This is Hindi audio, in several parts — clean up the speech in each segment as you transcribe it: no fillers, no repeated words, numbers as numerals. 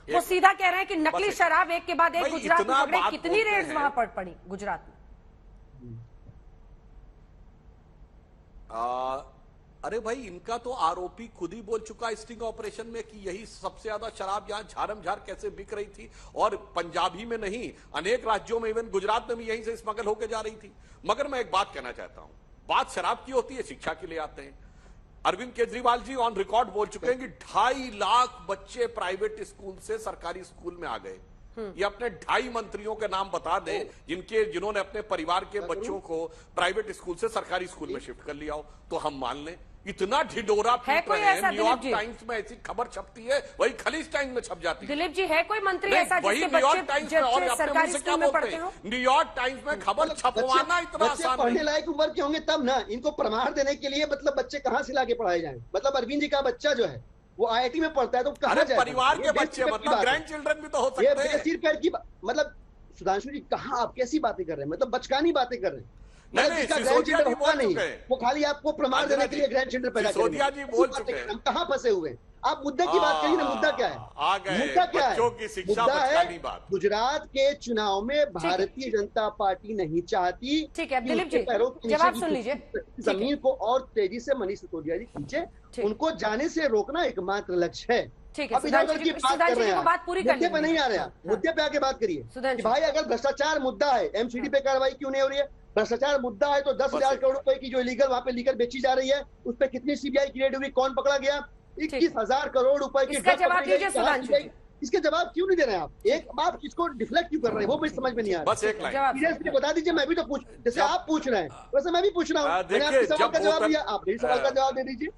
वो सीधा कह रहे हैं कि नकली शराब एक के बाद एक गुजरात में पकड़े। कितनी रेड्स वहां पर पड़ी गुजरात में? अरे भाई, इनका तो आरोपी खुद ही बोल चुका स्टिंग ऑपरेशन में कि यही सबसे ज्यादा शराब यहां झारम झार कैसे बिक रही थी, और पंजाब ही में नहीं, अनेक राज्यों में, इवन गुजरात में भी यहीं से स्मगल होकर जा रही थी। मगर मैं एक बात कहना चाहता हूं, बात शराब की होती है, शिक्षा के लिए आते हैं। अरविंद केजरीवाल जी ऑन रिकॉर्ड बोल चुके हैं कि 2.5 लाख बच्चे प्राइवेट स्कूल से सरकारी स्कूल में आ गए। ये अपने 2.5 मंत्रियों के नाम बता दें जिन्होंने अपने परिवार के बच्चों को प्राइवेट स्कूल से सरकारी स्कूल में शिफ्ट कर लिया हो, तो हम मान लें। इतना ढिढोरा पीट रहे हैं। न्यूयॉर्क टाइम्स में ऐसी खबर छपती है, वही खलीज टाइम्स में छप जाती है। दिलीप जी, है कोई मंत्री ऐसा जिसके न्यूयॉर्क टाइम्स में, और सरकारी स्कूल में पढ़ते हो? न्यूयॉर्क टाइम्स में खबर छपवाना इतना आसान पढ़ने लायक उम्र के होंगे तब ना, इनको प्रमाण देने के लिए मतलब बच्चे कहाँ से लाके पढ़ाए जाए? मतलब अरविंद जी का बच्चा जो है वो IIT में पढ़ता है तो कहाँ जाए? परिवार के बच्चे, मतलब ग्रैंड चिल्ड्रन भी तो हो सकते हैं। सिर पैर की मतलब सुधांशु जी, कहाँ आप कैसी बातें कर रहे हैं? मतलब बचकानी बातें कर रहे हैं। वो खाली आपको प्रमाण देने के लिए ग्रैंड चिल्ड्रन पैदा सिसोदिया जी बोल चुके हैं। हम कहाँ फंसे हुए हैं? आप मुद्दे की बात करिए ना। मुद्दा क्या है? मुद्दा क्या है? मुद्दा है गुजरात के चुनाव में भारतीय जनता पार्टी नहीं चाहती। ठीक है दिलीप जी, जवाब सुन लीजिए। जमीन को और तेजी से मनीष सिसोदिया जी खींचे, उनको जाने से रोकना एकमात्र लक्ष्य है। ठीक है, मुद्दे पे नहीं आ रहा, मुद्दे पे आके बात करिए। भाई अगर भ्रष्टाचार मुद्दा है, MCD पे कार्रवाई क्यों नहीं हो रही है? भ्रष्टाचार मुद्दा है तो 10,000 करोड़ रुपए की जो इलीगल वहां पे लीगल बेची जा रही है, उस पर कितनी CBI की रेड हुई, कौन पकड़ा गया? 21,000 करोड़ रुपए की। इसका जवाब दीजिए सुधांशु जी। इसके जवाब क्यों नहीं दे रहे हैं आप? एक बात किसको डिफ्लेक्ट क्यों कर रहे हैं वो भी समझ में नहीं आ रहा। बस एक लाइन सीरियसली बता दीजिए। मैं भी तो पूछ, जैसे आप पूछ रहे हैं वैसे मैं भी पूछ रहा हूँ। मैंने आपके सवाल का जवाब दिया, आप मेरे सवाल का जवाब दे दीजिए।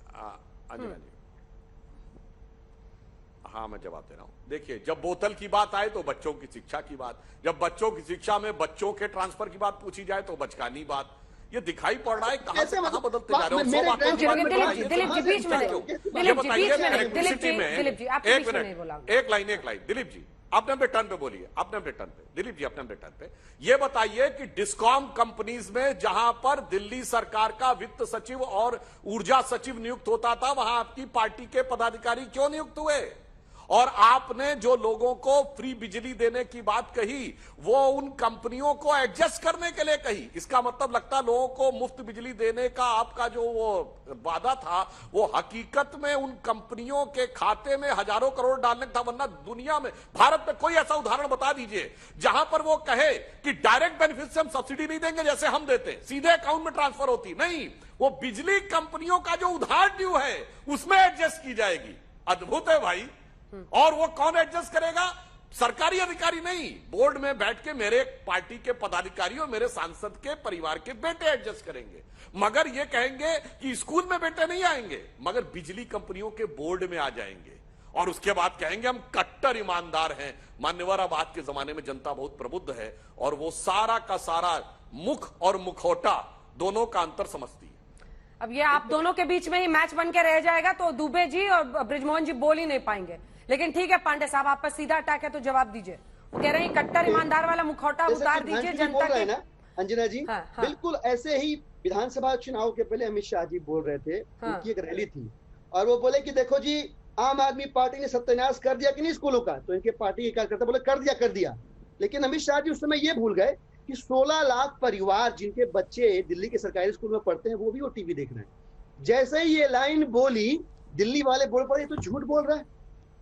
हाँ, मैं जवाब दे रहा हूं। देखिए, जब बोतल की बात आए तो बच्चों की शिक्षा की बात, जब बच्चों की शिक्षा में बच्चों के ट्रांसफर की बात पूछी जाए तो बचकानी बात। ये दिखाई पड़ रहा है कहां से कहां बदलते जा रहे हो। एक लाइन दिलीप जी अपने अपने टर्न पे बोलिए, अपने अपने टर्न पे। दिलीप जी अपने अपने टर्न पे ये बताइए कि डिस्कॉम कंपनीज में जहां पर दिल्ली सरकार का वित्त सचिव और ऊर्जा सचिव नियुक्त होता था, वहां आपकी पार्टी के पदाधिकारी क्यों नियुक्त हुए? और आपने जो लोगों को फ्री बिजली देने की बात कही, वो उन कंपनियों को एडजस्ट करने के लिए कही। इसका मतलब लगता लोगों को मुफ्त बिजली देने का आपका जो वो वादा था, वो हकीकत में उन कंपनियों के खाते में हजारों करोड़ डालने था। वरना दुनिया में, भारत में कोई ऐसा उदाहरण बता दीजिए जहां पर वो कहे कि डायरेक्ट बेनिफिट से हम सब्सिडी नहीं देंगे जैसे हम देते हैं, सीधे अकाउंट में ट्रांसफर होती। नहीं, वो बिजली कंपनियों का जो उधार ड्यू है उसमें एडजस्ट की जाएगी। अद्भुत है भाई। और वो कौन एडजस्ट करेगा? सरकारी अधिकारी नहीं, बोर्ड में बैठ के मेरे पार्टी के पदाधिकारी और मेरे सांसद के परिवार के बेटे एडजस्ट करेंगे। मगर ये कहेंगे कि स्कूल में बेटे नहीं आएंगे, मगर बिजली कंपनियों के बोर्ड में आ जाएंगे। और उसके बाद कहेंगे हम कट्टर ईमानदार हैं। मान्यवर, अब आज के जमाने में जनता बहुत प्रबुद्ध है और वो सारा का सारा मुख और मुखौटा दोनों का अंतर समझती है। अब ये आप दोनों के बीच में ही मैच बन के रह जाएगा तो दुबे जी और बृजमोहन जी बोल ही नहीं पाएंगे। लेकिन ठीक है पांडे साहब, आप पर सीधा अटैक है तो जवाब दीजिए। वो कह रहे हैं कट्टर ईमानदार वाला मुखौटा उतार दीजिए जनता के। अंजना जी, बिल्कुल ऐसे ही विधानसभा चुनाव के पहले अमित शाह जी बोल रहे थे। उनकी एक रैली थी और वो बोले कि देखो जी, आम आदमी पार्टी ने सत्यानाश कर दिया कि नहीं स्कूलों का। तो इनके पार्टी के कार्यकर्ता बोले कर दिया। लेकिन अमित शाह जी उस समय ये भूल गए कि 16 लाख परिवार जिनके बच्चे दिल्ली के सरकारी स्कूल में पढ़ते हैं वो भी वो टीवी देख रहे हैं। जैसे ही ये लाइन बोली, दिल्ली वाले बोल पड़े तो झूठ बोल रहा है,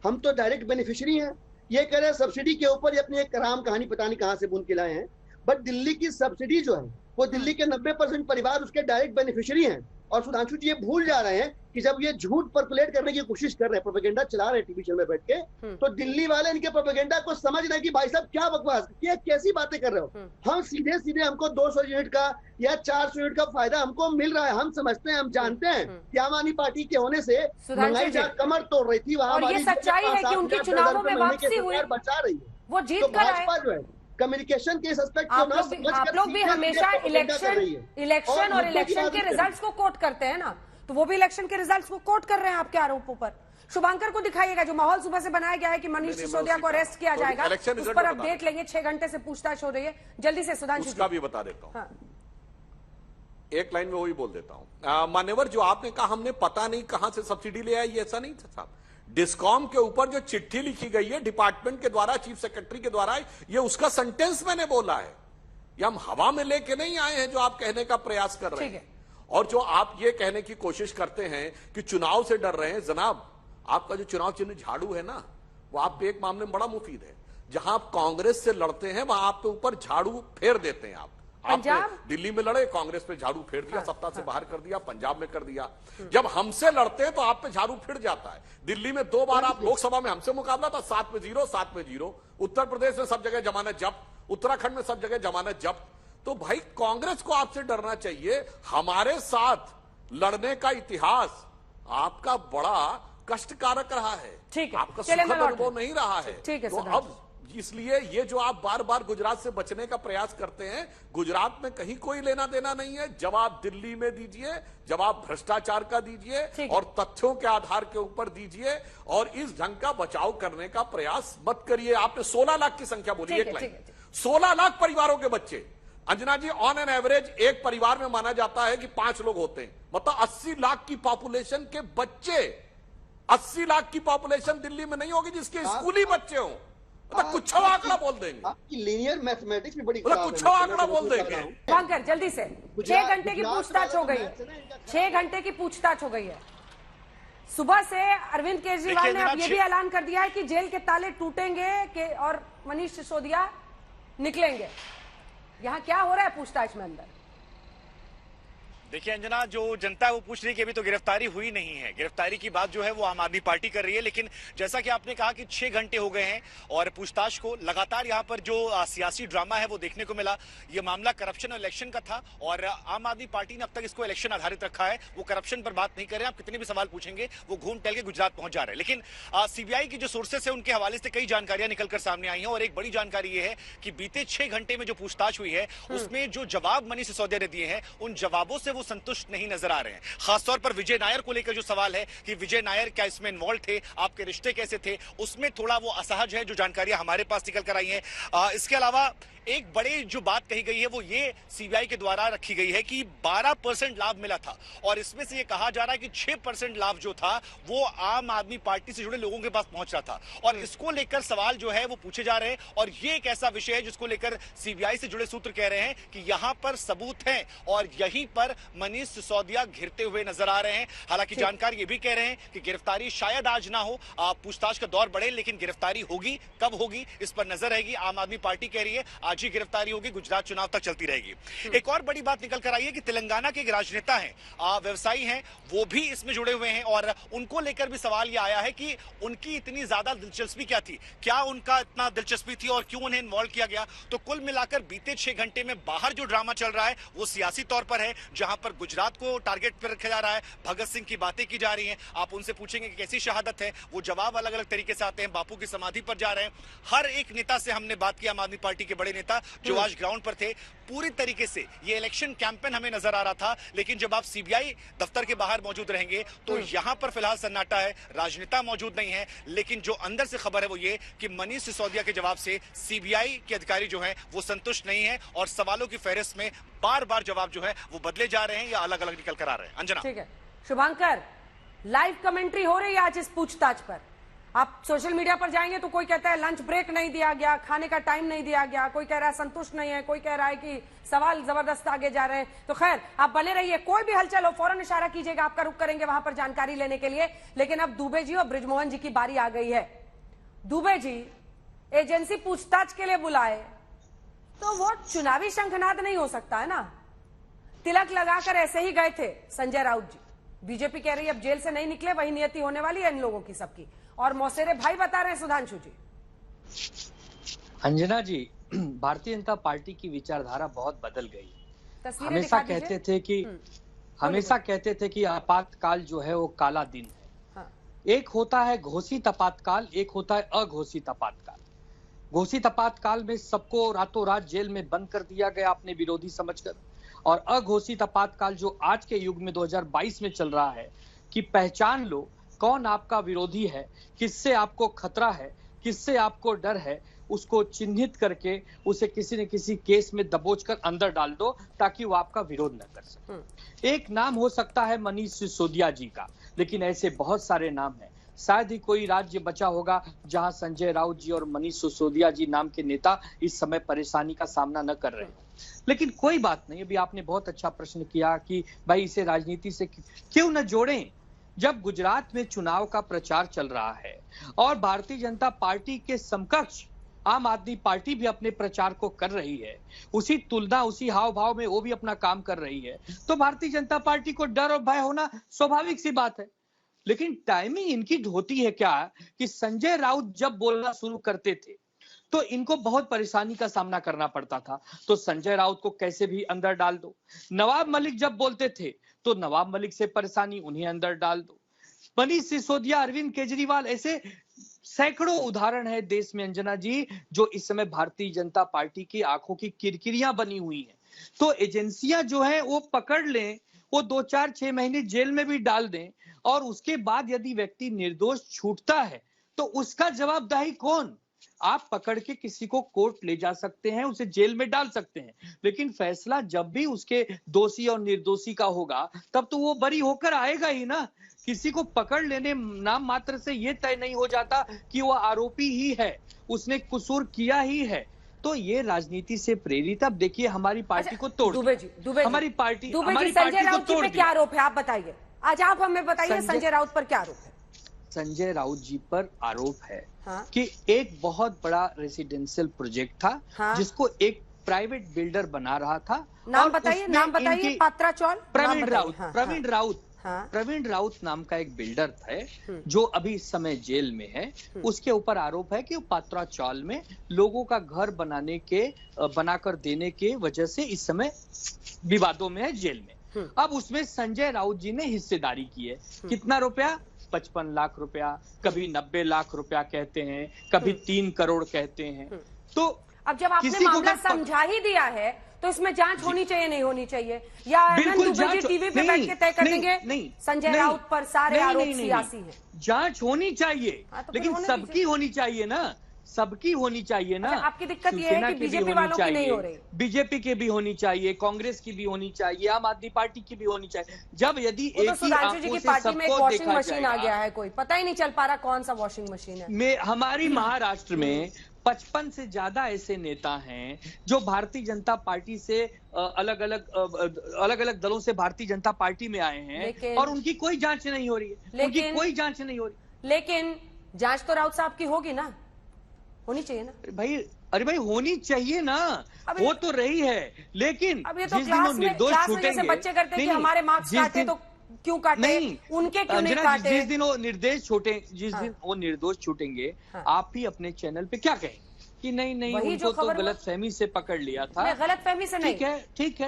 हम तो डायरेक्ट बेनिफिशियरी हैं। ये कह रहे हैं सब्सिडी के ऊपर ये अपनी एक राम कहानी पता नहीं कहां से बुन के लाए हैं। बट दिल्ली की सब्सिडी जो है वो दिल्ली के 90% परिवार उसके डायरेक्ट बेनिफिशियरी हैं। और सुधांशु जी ये भूल जा रहे हैं कि जब ये झूठ परकुलेट करने की कोशिश कर रहे हैं, प्रोपेगेंडा चला रहे हैं टीवी चैनल में बैठ के, तो दिल्ली वाले इनके प्रोपेगेंडा को समझ रहे हैं कि भाई साहब क्या बकवास, क्या कैसी बातें कर रहे हो। हम सीधे हमको 200 यूनिट का या 400 यूनिट का फायदा हमको मिल रहा है। हम समझते हैं, हम जानते हैं कि आम आदमी पार्टी के होने से महंगाई जहाँ कमर तोड़ रही थी वहां ये सच्चाई है कि उनके चुनावों में वापसी हुई, बचा रही है। वो जीत कर भाजपा जो है कम्युनिकेशन के इस एस्पेक्ट को आप लोग भी हमेशा इलेक्शन और इलेक्शन के रिजल्ट्स को कोट करते हैं ना, तो वो भी इलेक्शन के रिजल्ट्स को कोट कर रहे हैं आपके आरोपों पर। शुभांकर को दिखाइएगा जो माहौल सुबह से बनाया गया है कि मनीष सिसोदिया को अरेस्ट किया जाएगा, उस पर अपडेट लेंगे। 6 घंटे से पूछताछ हो रही है। जल्दी से सुधांशु उसका भी बता देता हूं। एक लाइन में वही बोल देता हूं। मान्यवर, जो आपने कहा हमने पता नहीं कहां से सब्सिडी ले आई, ऐसा नहीं था साहब। डिस्कॉम के ऊपर जो चिट्ठी लिखी गई है डिपार्टमेंट के द्वारा, चीफ सेक्रेटरी के द्वारा, ये उसका सेंटेंस मैंने बोला है। ये हम हवा में लेके नहीं आए हैं जो आप कहने का प्रयास कर रहे हैं। और जो आप ये कहने की कोशिश करते हैं कि चुनाव से डर रहे हैं, जनाब आपका जो चुनाव चिन्ह झाड़ू है ना, वो आप पे एक मामले में बड़ा मुफीद है। जहां आप कांग्रेस से लड़ते हैं वहां आपके ऊपर झाड़ू फेर देते हैं। आपने दिल्ली में लड़े, कांग्रेस पे झाड़ू फेर दिया, सत्ता से बाहर कर दिया, पंजाब में कर दिया। जब हमसे लड़ते हैं तो आप पे झाड़ू फिर जाता है। दिल्ली में 2 बार आप लोकसभा में हमसे मुकाबला था, 7 में 0, 7 में 0। उत्तर प्रदेश में सब जगह जमानत जब्त, उत्तराखंड में सब जगह जमानत जब्त। तो भाई कांग्रेस को आपसे डरना चाहिए। हमारे साथ लड़ने का इतिहास आपका बड़ा कष्टकारक रहा है, आपका सुखद अनुभव नहीं रहा है। तो अब इसलिए ये जो आप बार बार गुजरात से बचने का प्रयास करते हैं, गुजरात में कहीं कोई लेना देना नहीं है। जवाब दिल्ली में दीजिए, जवाब भ्रष्टाचार का दीजिए और तथ्यों के आधार के ऊपर दीजिए, और इस ढंग का बचाव करने का प्रयास मत करिए। आपने 16 लाख की संख्या बोली, एक लाइन 16 लाख परिवारों के बच्चे। अंजना जी, ऑन एन एवरेज एक परिवार में माना जाता है कि 5 लोग होते हैं, मतलब 80 लाख की पॉपुलेशन के बच्चे। 80 लाख की पॉपुलेशन दिल्ली में नहीं होगी जिसके स्कूली बच्चे हों। मतलब कुछ आंकड़ा बोल देंगे। आपकी लीनियर मैथमेटिक्स भी बड़ी कुछ आंकड़ा बोल देंगे। शुभंकर जल्दी से 6 घंटे की पूछताछ हो गई है, 6 घंटे की पूछताछ हो गई है। सुबह से अरविंद केजरीवाल ने अब ये भी ऐलान कर दिया है कि जेल के ताले टूटेंगे और मनीष सिसोदिया निकलेंगे। यहाँ क्या हो रहा है पूछताछ में अंदर? देखिए अंजना, जो जनता है वो पूछ रही है कि अभी तो गिरफ्तारी हुई नहीं है। गिरफ्तारी की बात जो है वो आम आदमी पार्टी कर रही है, लेकिन जैसा कि आपने कहा कि 6 घंटे हो गए हैं और पूछताछ को लगातार यहाँ पर जो सियासी ड्रामा है वो देखने को मिला। ये मामला करप्शन और इलेक्शन का था और आम आदमी पार्टी ने अब तक इसको इलेक्शन आधारित रखा है। वो करप्शन पर बात नहीं कर रहे हैं। आप कितने भी सवाल पूछेंगे वो घूम टहल के गुजरात पहुंच जा रहे हैं। लेकिन सीबीआई की जो सोर्सेस है उनके हवाले से कई जानकारियां निकलकर सामने आई हैं और एक बड़ी जानकारी ये है कि बीते 6 घंटे में जो पूछताछ हुई है उसमें जो जवाब मनीष सिसोदिया ने दिए हैं उन जवाबों से वो संतुष्ट नहीं नजर आ रहे हैं। खासतौर पर विजय नायर को लेकर जो सवाल है कि विजय नायर क्या इसमें इन्वॉल्व थे, आपके रिश्ते कैसे थे, उसमें थोड़ा वो असहज है, जो जानकारियां हमारे पास निकल कर आई हैं। इसके अलावा एक बड़ी जो बात कही गई है वो ये सीबीआई के द्वारा रखी गई है कि 12% लाभ मिला था और इसमें से ये कहा जा रहा है कि 6% लाभ जो था वो आम आदमी पार्टी से जुड़े लोगों के पास पहुंच रहा था और इसको लेकर सवाल जो है वो पूछे जा रहे हैं। और ये एक ऐसा विषय है जिसको लेकर सीबीआई से जुड़े सूत्र कह रहे हैं कि यहां पर सबूत हैं और यहीं पर मनीष सिसोदिया घिरते हुए नजर आ रहे हैं। हालांकि जानकार ये भी कह रहे हैं कि गिरफ्तारी शायद आज ना हो, पूछताछ का दौर बढ़े, लेकिन गिरफ्तारी होगी, कब होगी इस पर नजर रहेगी। आम आदमी पार्टी कह रही है आज ही गिरफ्तारी होगी, गुजरात चुनाव तक चलती रहेगी। एक और बड़ी बात निकल कर आई है कि तेलंगाना के एक राजनेता हैं, व्यवसायी हैं, वो भी इसमें जुड़े हुए हैं और उनको लेकर भी सवाल यह आया है कि उनकी इतनी ज्यादा दिलचस्पी क्या थी, क्या उनका इतना दिलचस्पी थी और क्यों उन्हें इन्वॉल्व किया गया। तो कुल मिलाकर बीते 6 घंटे में बाहर जो ड्रामा चल रहा है वो सियासी तौर पर है, जहां पर गुजरात को टारगेट पर रखा जा रहा है, भगत सिंह की बातें की जा रही हैं। आप उनसे पूछेंगे कि कैसी शहादत है, वो जवाब अलग अलग तरीके से आते हैं। बापू की समाधि पर जा रहे हैं। हर एक नेता से हमने बात की, आम आदमी पार्टी के बड़े नेता जो आज ग्राउंड पर थे, पूरी तरीके से ये इलेक्शन कैंपेन हमें नजर आ रहा था। लेकिन जब आप सीबीआई दफ्तर के बाहर मौजूद रहेंगे तो यहां पर फिलहाल सन्नाटा है, राजनेता मौजूद नहीं है। लेकिन जो अंदर से खबर है वो ये कि मनीष सिसोदिया के जवाब से सीबीआई के अधिकारी जो हैं वो संतुष्ट नहीं है और सवालों की फहरिस्त में बार बार जवाब जो है वो बदले जा रहे हैं या अलग अलग निकल कर आ रहे हैं। अंजना, ठीक है। शुभंकर, लाइव कमेंट्री हो रही है आज इस पूछताछ पर। आप सोशल मीडिया पर जाएंगे तो कोई कहता है लंच ब्रेक नहीं दिया गया, खाने का टाइम नहीं दिया गया, कोई कह रहा है संतुष्ट नहीं है, कोई कह रहा है कि सवाल जबरदस्त आगे जा रहे हैं। तो खैर, आप बने रहिए, कोई भी हलचल हो फौरन इशारा कीजिएगा, आपका रुख करेंगे वहां पर जानकारी लेने के लिए। लेकिन अब दुबे जी और बृजमोहन जी की बारी आ गई है। दुबे जी एजेंसी पूछताछ के लिए बुलाए तो वो चुनावी शंखनाद नहीं हो सकता है ना। तिलक लगाकर ऐसे ही गए थे संजय राउत जी। बीजेपी कह रही है अब जेल से नहीं निकले, वही नियति होने वाली है इन लोगों की सबकी। और मौसेरे भाई बता रहे हैं सुधांशु जी। अंजना जी, भारतीय जनता पार्टी की विचारधारा बहुत बदल गई। हमेशा कहते थे कि आपातकाल जो है वो काला दिन है। हाँ। एक होता है घोषित आपातकाल, एक होता है अघोषित आपातकाल। घोषित आपातकाल में सबको रातों रात जेल में बंद कर दिया गया अपने विरोधी समझकर, और अघोषित आपातकाल जो आज के युग में 2022 में चल रहा है कि पहचान लो कौन आपका विरोधी है, किससे आपको खतरा है, किससे आपको डर है, उसको चिन्हित करके उसे किसी न किसी केस में दबोचकर अंदर डाल दो ताकि वो आपका विरोध न कर सके। एक नाम हो सकता है मनीष सिसोदिया जी का, लेकिन ऐसे बहुत सारे नाम हैं शायद ही कोई राज्य बचा होगा जहां संजय राउत जी और मनीष सिसोदिया जी नाम के नेता इस समय परेशानी का सामना न कर रहे हैं। लेकिन कोई बात नहीं, अभी आपने बहुत अच्छा प्रश्न किया कि भाई इसे राजनीति से क्यों न जोड़ें। जब गुजरात में चुनाव का प्रचार चल रहा है और भारतीय जनता पार्टी के समकक्ष आम आदमी पार्टी भी अपने प्रचार को कर रही है, उसी तुलना उसी हाव भाव में वो भी अपना काम कर रही है, तो भारतीय जनता पार्टी को डर और भय होना स्वाभाविक सी बात है। लेकिन टाइमिंग इनकी होती है क्या कि संजय राउत जब बोलना शुरू करते थे तो इनको बहुत परेशानी का सामना करना पड़ता था, तो संजय राउत को कैसे भी अंदर डाल दो। नवाब मलिक जब बोलते थे तो नवाब मलिक से परेशानी, उन्हें अंदर डाल दो। मनीष सिसोदिया, अरविंद केजरीवाल, ऐसे सैकड़ों उदाहरण है देश में अंजना जी, जो इस समय भारतीय जनता पार्टी की आंखों की किरकिरियां बनी हुई हैं। तो एजेंसियां जो है वो पकड़ लें, वो 2-4-6 महीने जेल में भी डाल दें और उसके बाद यदि व्यक्ति निर्दोष छूटता है तो उसका जवाबदेही कौन? आप पकड़ के किसी को कोर्ट ले जा सकते हैं, उसे जेल में डाल सकते हैं, लेकिन फैसला जब भी उसके दोषी और निर्दोषी का होगा तब तो वो बरी होकर आएगा ही ना। किसी को पकड़ लेने नाम मात्र से ये तय नहीं हो जाता कि वो आरोपी ही है, उसने कसूर किया ही है। तो ये राजनीति से प्रेरित, अब देखिए हमारी पार्टी को तोड़, दुबे जी, हमारी पार्टी संजय राउत को जी पे क्या आरोप है, आप बताइए। आज आप हमें बताइए संजय राउत पर क्या आरोप है। संजय राउत जी पर आरोप है हाँ? कि एक बहुत बड़ा रेसिडेंशियल प्रोजेक्ट था, हाँ? जिसको एक प्राइवेट बिल्डर बना रहा था। नाम बताइए, पात्राचौल, प्रवीण राउत, हाँ, प्रवीण राउत, हाँ? प्रवीण राउत नाम का एक बिल्डर है जो अभी इस समय जेल में है। उसके ऊपर आरोप है कि वो पात्राचौल में लोगों का घर बनाकर देने के वजह से इस समय विवादों में है, जेल में। अब उसमें संजय राउत जी ने हिस्सेदारी की है। कितना रुपया? 55 लाख रुपया, कभी 90 लाख रुपया कहते हैं, कभी 3 करोड़ कहते हैं। तो अब जब आपने मामला समझा ही दिया है तो इसमें जांच होनी चाहिए, नहीं होनी चाहिए, या आनंद दुबे जी टीवी पे बैठ के तय कर देंगे संजय राउत पर सारे आरोप सियासी हैं? जांच होनी चाहिए, लेकिन सबकी होनी चाहिए ना, सबकी होनी चाहिए ना। आपकी दिक्कत ये है कि बीजेपी वालों की नहीं हो रही। बीजेपी की भी होनी चाहिए, कांग्रेस की भी होनी चाहिए, आम आदमी पार्टी की भी होनी चाहिए। जब यदि एक ही सुधांशु जी की पार्टी में एक वॉशिंग मशीन आ गया है, कोई पता ही नहीं चल पा रहा कौन सा वॉशिंग मशीन है। हमारी महाराष्ट्र में 55 से ज्यादा ऐसे नेता हैं जो भारतीय जनता पार्टी से अलग अलग दलों से भारतीय जनता पार्टी में आए हैं और उनकी कोई जांच नहीं हो रही है, उनकी कोई जांच नहीं हो रही। लेकिन जांच तो राउत साहब की होगी ना, होनी चाहिए ना भाई। अरे भाई होनी चाहिए ना, वो तो रही है, लेकिन अब ये तो क्लास में जैसे बच्चे करते हैं कि हमारे मार्क्स काटे तो क्यों काटे, नहीं उनके क्यों नहीं काटे। जिस दिन वो दिन वो निर्दोष छूटेंगे, आप भी अपने चैनल पे क्या कहें कि नहीं उनको तो गलतफहमी से पकड़ लिया था। गलतफहमी से नहीं, ठीक है,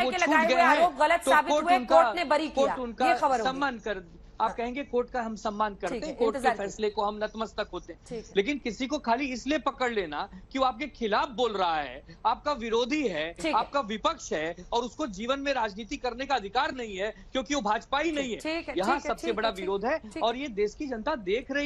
वो छूट गए हैं, गलत साबित हुए, कोर्ट ने बरी किया, ये खबर सम्मान कर। आप कहेंगे कोर्ट का हम सम्मान करते हैं, कोर्ट के फैसले को हम नतमस्तक होते हैं, लेकिन किसी को खाली इसलिए पकड़ लेना कि वो आपके खिलाफ बोल रहा है, आपका विरोधी है, आपका विपक्ष है और उसको जीवन में राजनीति करने का अधिकार नहीं है क्योंकि वो भाजपा ही नहीं है, यहाँ सबसे बड़ा विरोध है और ये देश की जनता देख रही